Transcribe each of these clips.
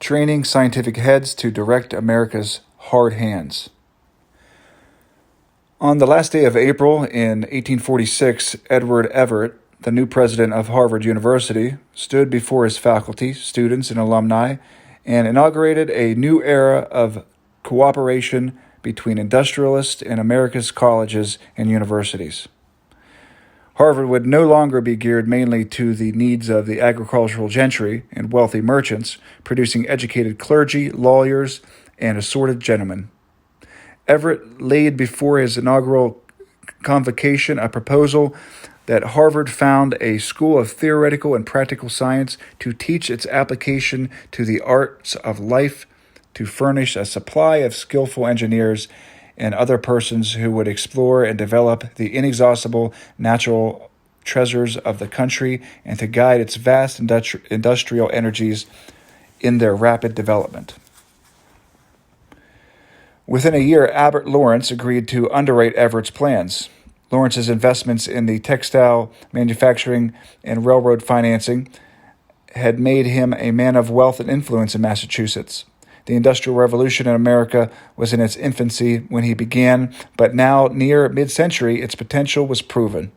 training scientific heads to direct America's hard hands. On the last day of April in 1846, Edward Everett, the new president of Harvard University, stood before his faculty, students, and alumni and inaugurated a new era of cooperation between industrialists and America's colleges and universities. Harvard would no longer be geared mainly to the needs of the agricultural gentry and wealthy merchants, producing educated clergy, lawyers, and assorted gentlemen. Everett laid before his inaugural convocation a proposal that Harvard found a school of theoretical and practical science to teach its application to the arts of life, to furnish a supply of skillful engineers and other persons who would explore and develop the inexhaustible natural treasures of the country, and to guide its vast industrial energies in their rapid development. Within a year, Albert Lawrence agreed to underwrite Everett's plans. Lawrence's investments in the textile manufacturing and railroad financing had made him a man of wealth and influence in Massachusetts. The Industrial Revolution in America was in its infancy when he began, but now, near mid-century, its potential was proven.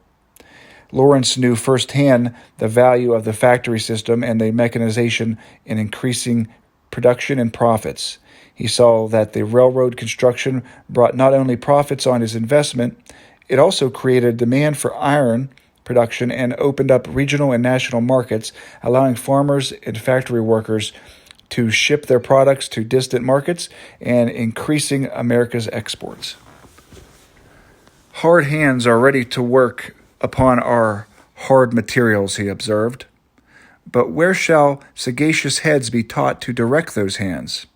Lawrence knew firsthand the value of the factory system and the mechanization in increasing production and profits. He saw that the railroad construction brought not only profits on his investment, it also created demand for iron production and opened up regional and national markets, allowing farmers and factory workers to ship their products to distant markets and increasing America's exports. Hard hands are ready to work upon our hard materials, he observed. But where shall sagacious heads be taught to direct those hands?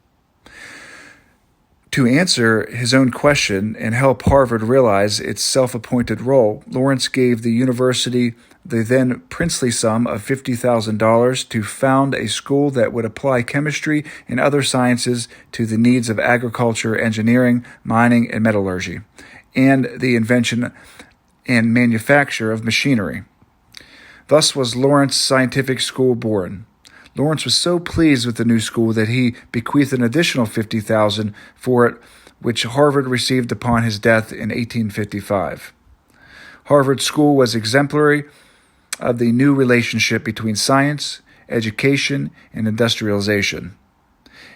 To answer his own question and help Harvard realize its self-appointed role, Lawrence gave the university the then princely sum of $50,000 to found a school that would apply chemistry and other sciences to the needs of agriculture, engineering, mining, and metallurgy, and the invention and manufacture of machinery. Thus was Lawrence Scientific School born. Lawrence was so pleased with the new school that he bequeathed an additional $50,000 for it, which Harvard received upon his death in 1855. Harvard School was exemplary of the new relationship between science, education, and industrialization.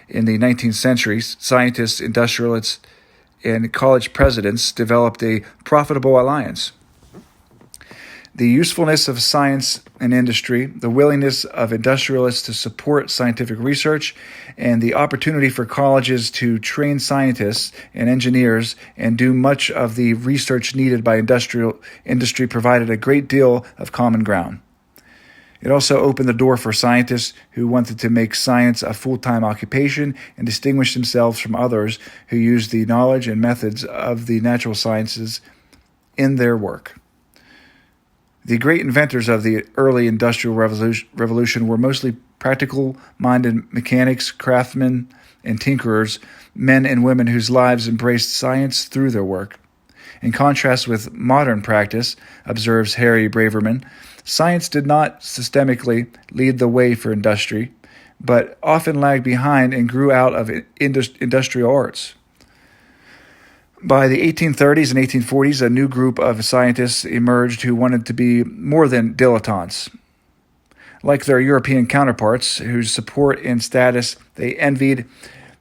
In the 19th century, scientists, industrialists, and college presidents developed a profitable alliance. The usefulness of science and industry, the willingness of industrialists to support scientific research, and the opportunity for colleges to train scientists and engineers and do much of the research needed by industry provided a great deal of common ground. It also opened the door for scientists who wanted to make science a full-time occupation and distinguish themselves from others who used the knowledge and methods of the natural sciences in their work. The great inventors of the early Industrial Revolution were mostly practical-minded mechanics, craftsmen, and tinkerers, men and women whose lives embraced science through their work. In contrast with modern practice, observes Harry Braverman, science did not systemically lead the way for industry, but often lagged behind and grew out of industrial arts. By the 1830s and 1840s, a new group of scientists emerged who wanted to be more than dilettantes. Like their European counterparts, whose support and status they envied,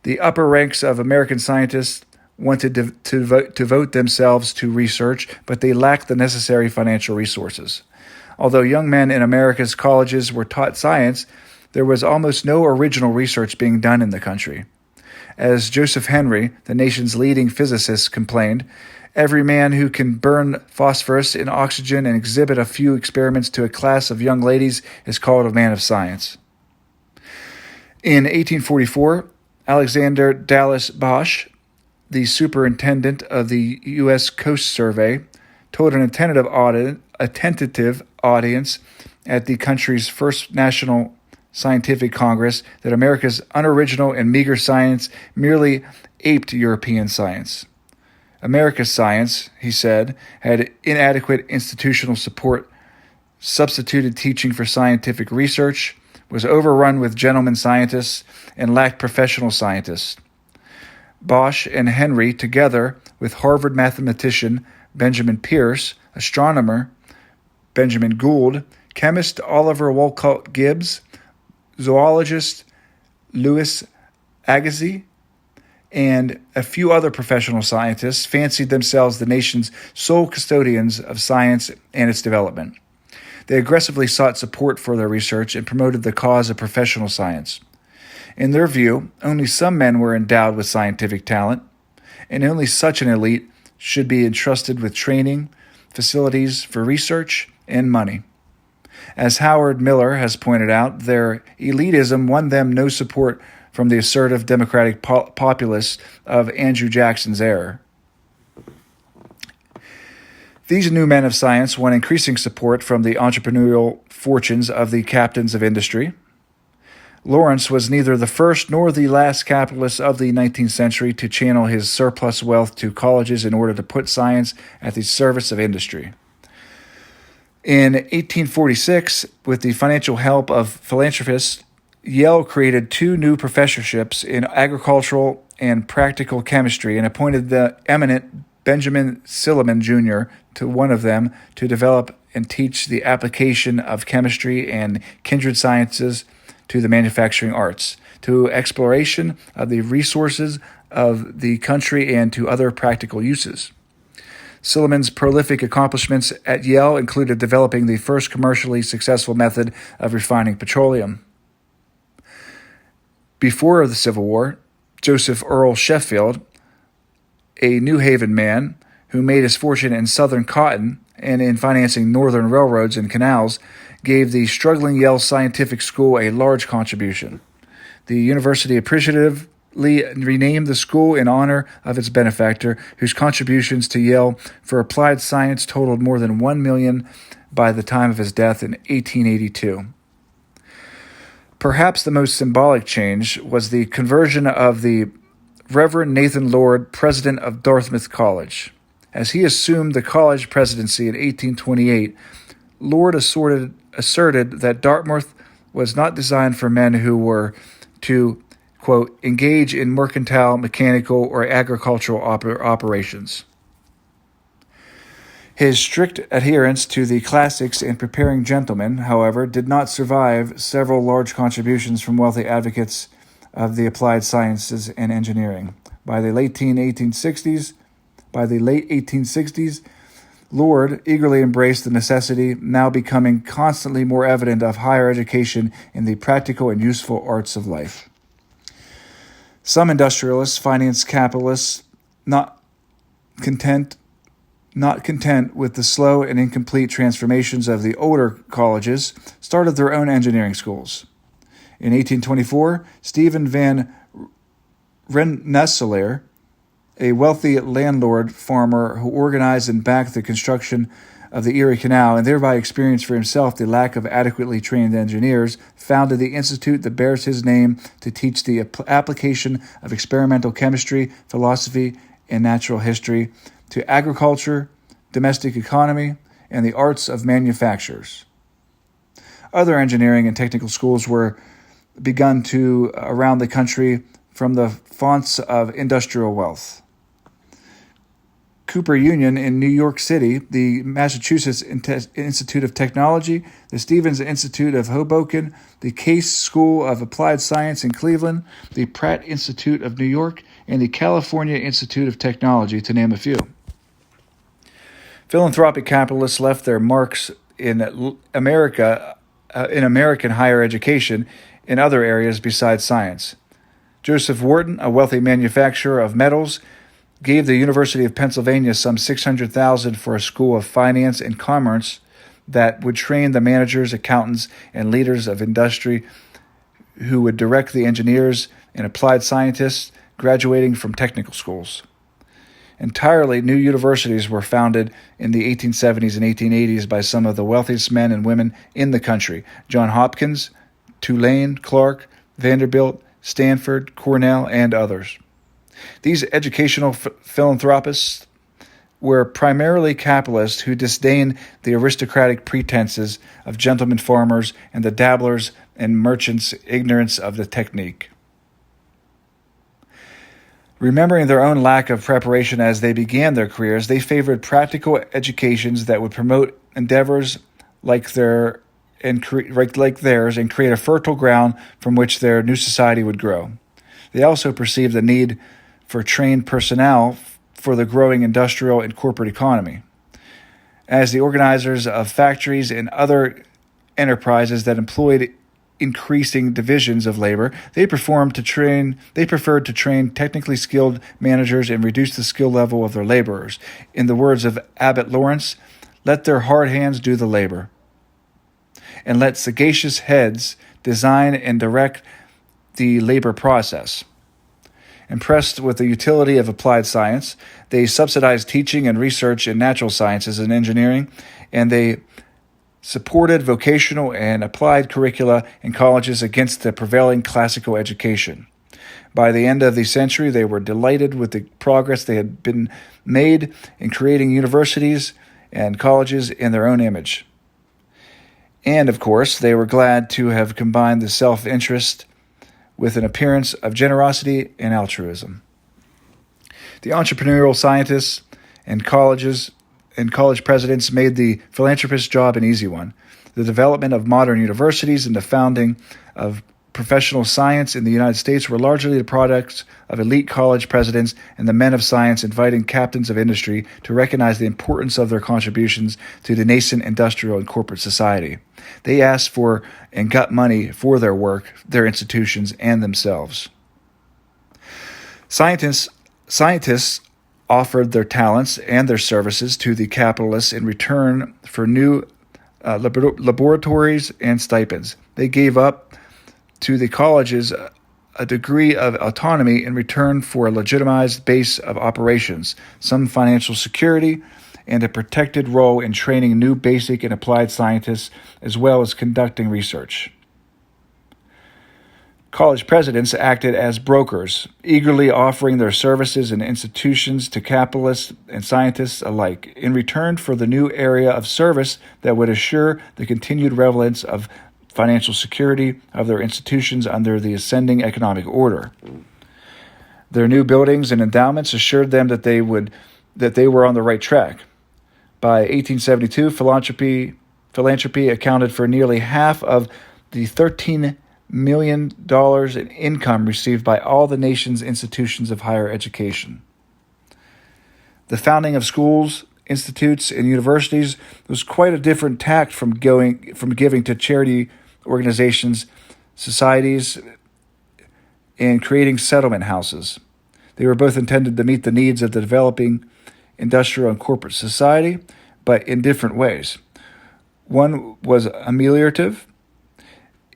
the upper ranks of American scientists wanted to devote themselves to research, but they lacked the necessary financial resources. Although young men in America's colleges were taught science, there was almost no original research being done in the country. As Joseph Henry, the nation's leading physicist, complained, every man who can burn phosphorus and oxygen and exhibit a few experiments to a class of young ladies is called a man of science. In 1844, Alexander Dallas Bosch, the superintendent of the U.S. Coast Survey, told an attentive audience at the country's first national scientific congress that America's unoriginal and meager science merely aped European science. America's science, he said, had inadequate institutional support, substituted teaching for scientific research, was overrun with gentlemen scientists and lacked professional scientists. Bosch and Henry, together with Harvard mathematician Benjamin Peirce, astronomer Benjamin Gould, chemist Oliver Wolcott Gibbs, zoologist Louis Agassiz, and a few other professional scientists fancied themselves the nation's sole custodians of science and its development. They aggressively sought support for their research and promoted the cause of professional science. In their view, only some men were endowed with scientific talent, and only such an elite should be entrusted with training, facilities for research, and money. As Howard Miller has pointed out, their elitism won them no support from the assertive democratic populace of Andrew Jackson's era. These new men of science won increasing support from the entrepreneurial fortunes of the captains of industry. Lawrence was neither the first nor the last capitalist of the 19th century to channel his surplus wealth to colleges in order to put science at the service of industry. In 1846, with the financial help of philanthropists, Yale created 2 new professorships in agricultural and practical chemistry and appointed the eminent Benjamin Silliman Jr. to one of them to develop and teach the application of chemistry and kindred sciences to the manufacturing arts, to exploration of the resources of the country, and to other practical uses. Silliman's prolific accomplishments at Yale included developing the first commercially successful method of refining petroleum. Before the Civil War, Joseph Earl Sheffield, a New Haven man who made his fortune in southern cotton and in financing northern railroads and canals, gave the struggling Yale Scientific School a large contribution. The university appreciatively renamed the school in honor of its benefactor, whose contributions to Yale for applied science totaled more than $1 million by the time of his death in 1882. Perhaps the most symbolic change was the conversion of the Reverend Nathan Lord, president of Dartmouth College. As he assumed the college presidency in 1828, Lord asserted that Dartmouth was not designed for men who were to, quote, engage in mercantile, mechanical, or agricultural operations. His strict adherence to the classics and preparing gentlemen, however, did not survive several large contributions from wealthy advocates of the applied sciences and engineering. By the late 1860s, Lord eagerly embraced the necessity, now becoming constantly more evident, of higher education in the practical and useful arts of life. Some industrialists, finance capitalists, not content with the slow and incomplete transformations of the older colleges, started their own engineering schools. In 1824, Stephen van Rensselaer, a wealthy landlord farmer who organized and backed the construction of the Erie Canal and thereby experienced for himself the lack of adequately trained engineers, founded the institute that bears his name to teach the application of experimental chemistry, philosophy, and natural history to agriculture, domestic economy, and the arts of manufactures. Other engineering and technical schools were begun around the country from the fonts of industrial wealth. Cooper Union in New York City, the Massachusetts Institute of Technology, the Stevens Institute of Hoboken, the Case School of Applied Science in Cleveland, the Pratt Institute of New York, and the California Institute of Technology, to name a few. Philanthropic capitalists left their marks in American higher education in other areas besides science. Joseph Wharton, a wealthy manufacturer of metals, gave the University of Pennsylvania some $600,000 for a school of finance and commerce that would train the managers, accountants, and leaders of industry who would direct the engineers and applied scientists graduating from technical schools. Entirely new universities were founded in the 1870s and 1880s by some of the wealthiest men and women in the country: Johns Hopkins, Tulane, Clark, Vanderbilt, Stanford, Cornell, and others. These educational philanthropists were primarily capitalists who disdained the aristocratic pretenses of gentlemen farmers and the dabblers and merchants' ignorance of the technique. Remembering their own lack of preparation as they began their careers, they favored practical educations that would promote endeavors like theirs and create a fertile ground from which their new society would grow. They also perceived the need for trained personnel for the growing industrial and corporate economy. As the organizers of factories and other enterprises that employed increasing divisions of labor, they preferred to train technically skilled managers and reduce the skill level of their laborers. In the words of Abbot Lawrence, let their hard hands do the labor, and let sagacious heads design and direct the labor process. Impressed with the utility of applied science, they subsidized teaching and research in natural sciences and engineering, and they supported vocational and applied curricula in colleges against the prevailing classical education. By the end of the century, they were delighted with the progress they had been made in creating universities and colleges in their own image. And, of course, they were glad to have combined the self-interest with an appearance of generosity and altruism. The entrepreneurial scientists and college presidents made the philanthropist's job an easy one. The development of modern universities and the founding of professional science in the United States were largely the products of elite college presidents and the men of science inviting captains of industry to recognize the importance of their contributions to the nascent industrial and corporate society. They asked for and got money for their work, their institutions, and themselves. Scientists offered their talents and their services to the capitalists in return for new laboratories and stipends. They gave up to the colleges a degree of autonomy in return for a legitimized base of operations, some financial security, and a protected role in training new basic and applied scientists, as well as conducting research. College presidents acted as brokers, eagerly offering their services and institutions to capitalists and scientists alike, in return for the new area of service that would assure the continued relevance of financial security of their institutions under the ascending economic order. Their new buildings and endowments assured them that they were on the right track. By 1872, philanthropy accounted for nearly half of the $13 million in income received by all the nation's institutions of higher education. The founding of schools, institutes, and universities was quite a different tact from giving to charity organizations, societies, and creating settlement houses. They were both intended to meet the needs of the developing industrial and corporate society, but in different ways. One was ameliorative.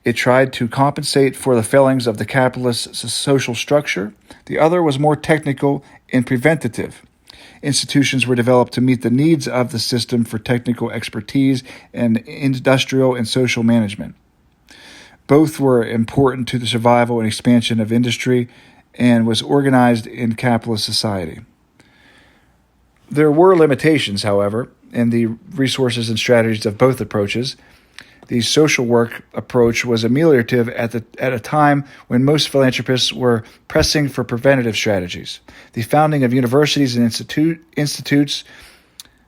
It tried to compensate for the failings of the capitalist social structure. The other was more technical and preventative. Institutions were developed to meet the needs of the system for technical expertise and industrial and social management. Both were important to the survival and expansion of industry and was organized in capitalist society. There were limitations, however, in the resources and strategies of both approaches. The social work approach was ameliorative at a time when most philanthropists were pressing for preventative strategies. The founding of universities and institutes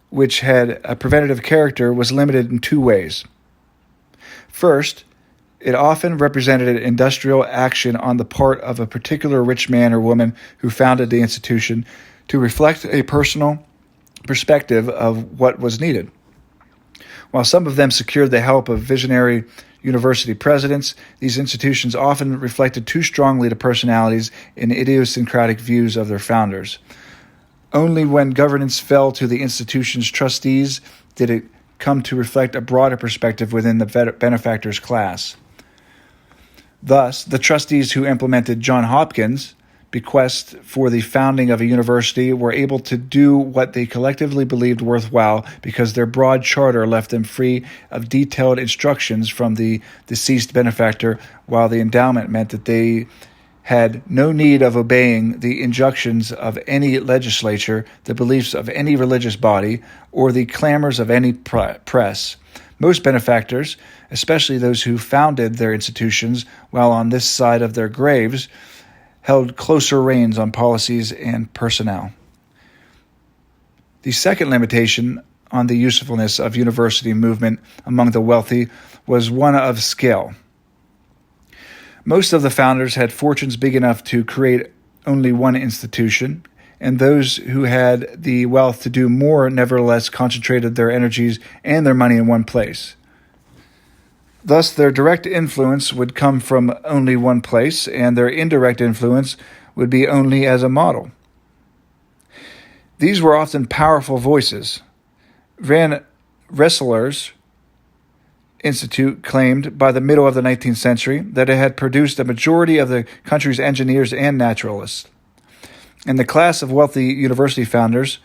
which had a preventative character was limited in two ways. First, it often represented an industrial action on the part of a particular rich man or woman who founded the institution to reflect a personal perspective of what was needed. While some of them secured the help of visionary university presidents, these institutions often reflected too strongly the personalities and idiosyncratic views of their founders. Only when governance fell to the institution's trustees did it come to reflect a broader perspective within the benefactor's class. Thus, the trustees who implemented Johns Hopkins' bequest for the founding of a university were able to do what they collectively believed worthwhile because their broad charter left them free of detailed instructions from the deceased benefactor, while the endowment meant that they had no need of obeying the injunctions of any legislature, the beliefs of any religious body, or the clamors of any press. Most benefactors, especially those who founded their institutions while on this side of their graves, held closer reins on policies and personnel. The second limitation on the usefulness of university movement among the wealthy was one of scale. Most of the founders had fortunes big enough to create only one institution, and those who had the wealth to do more nevertheless concentrated their energies and their money in one place. Thus, their direct influence would come from only one place, and their indirect influence would be only as a model. These were often powerful voices. Van Rensselaer's Institute claimed by the middle of the 19th century that it had produced a majority of the country's engineers and naturalists. And the class of wealthy university founders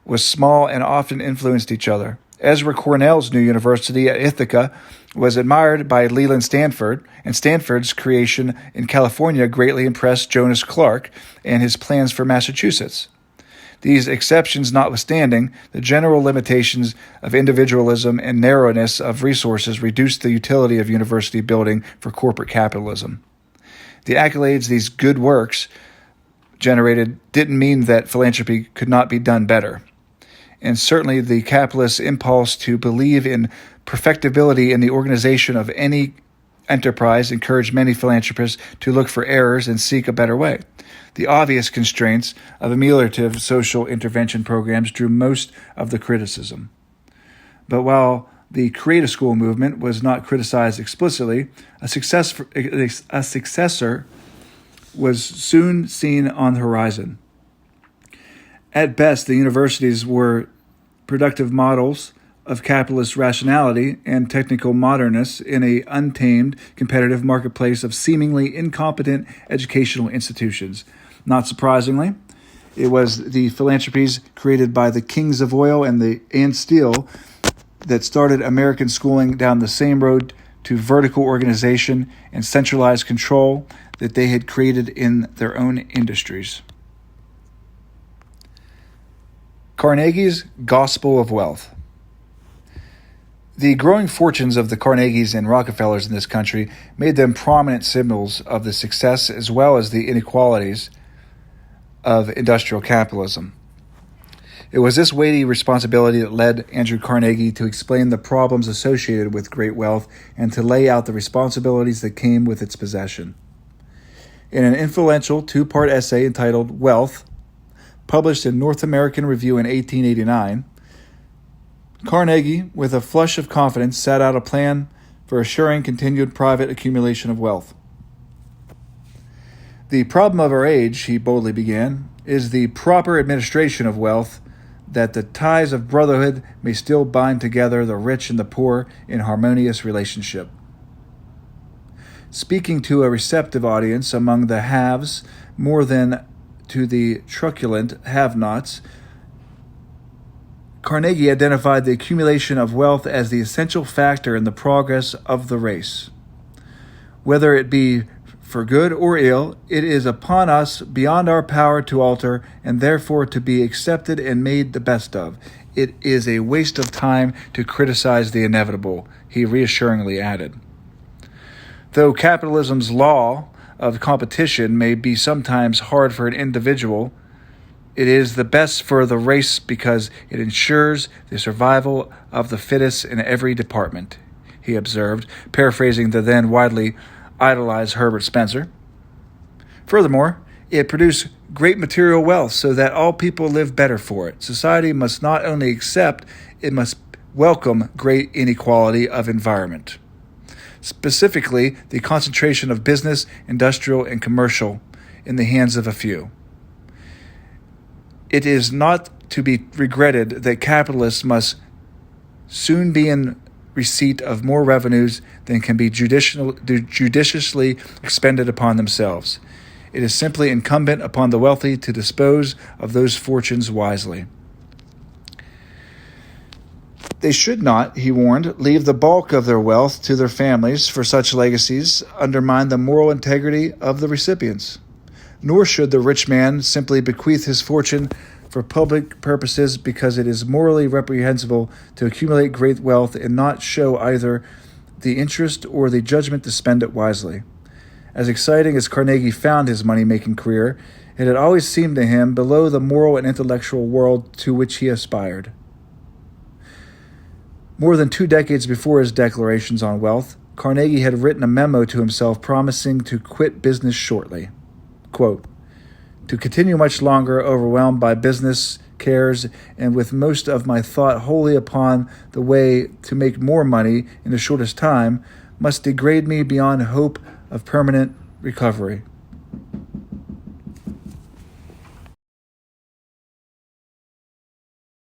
was small and often influenced each other. Ezra Cornell's new university at Ithaca was admired by Leland Stanford, and Stanford's creation in California greatly impressed Jonas Clark and his plans for Massachusetts. These exceptions notwithstanding, the general limitations of individualism and narrowness of resources reduced the utility of university building for corporate capitalism. The accolades these good works generated didn't mean that philanthropy could not be done better. And certainly the capitalist impulse to believe in perfectibility in the organization of any enterprise encouraged many philanthropists to look for errors and seek a better way. The obvious constraints of ameliorative social intervention programs drew most of the criticism. But while the Create a School movement was not criticized explicitly, a successor was soon seen on the horizon. At best, the universities were productive models of capitalist rationality and technical modernness in an untamed, competitive marketplace of seemingly incompetent educational institutions. Not surprisingly, it was the philanthropies created by the kings of oil and steel that started American schooling down the same road to vertical organization and centralized control that they had created in their own industries. Carnegie's Gospel of Wealth. The growing fortunes of the Carnegies and Rockefellers in this country made them prominent symbols of the success as well as the inequalities of industrial capitalism. It was this weighty responsibility that led Andrew Carnegie to explain the problems associated with great wealth and to lay out the responsibilities that came with its possession. In an influential two-part essay entitled Wealth, published in North American Review in 1889, Carnegie, with a flush of confidence, set out a plan for assuring continued private accumulation of wealth. The problem of our age, he boldly began, is the proper administration of wealth, that the ties of brotherhood may still bind together the rich and the poor in harmonious relationship. Speaking to a receptive audience among the haves more than to the truculent have-nots, Carnegie identified the accumulation of wealth as the essential factor in the progress of the race. Whether it be for good or ill, it is upon us beyond our power to alter, and therefore to be accepted and made the best of. It is a waste of time to criticize the inevitable, he reassuringly added. Though capitalism's law of competition may be sometimes hard for an individual, it is the best for the race because it ensures the survival of the fittest in every department, he observed, paraphrasing the then widely idolized Herbert Spencer. Furthermore, it produced great material wealth so that all people live better for it. Society must not only accept, it must welcome great inequality of environment. Specifically, the concentration of business, industrial, and commercial in the hands of a few. It is not to be regretted that capitalists must soon be in receipt of more revenues than can be judiciously expended upon themselves. It is simply incumbent upon the wealthy to dispose of those fortunes wisely. They should not, he warned, leave the bulk of their wealth to their families, for such legacies undermine the moral integrity of the recipients. Nor should the rich man simply bequeath his fortune for public purposes, because it is morally reprehensible to accumulate great wealth and not show either the interest or the judgment to spend it wisely. As exciting as Carnegie found his money-making career, it had always seemed to him below the moral and intellectual world to which he aspired. More than 2 decades before his declarations on wealth, Carnegie had written a memo to himself promising to quit business shortly. Quote, "To continue much longer overwhelmed by business cares and with most of my thought wholly upon the way to make more money in the shortest time must degrade me beyond hope of permanent recovery."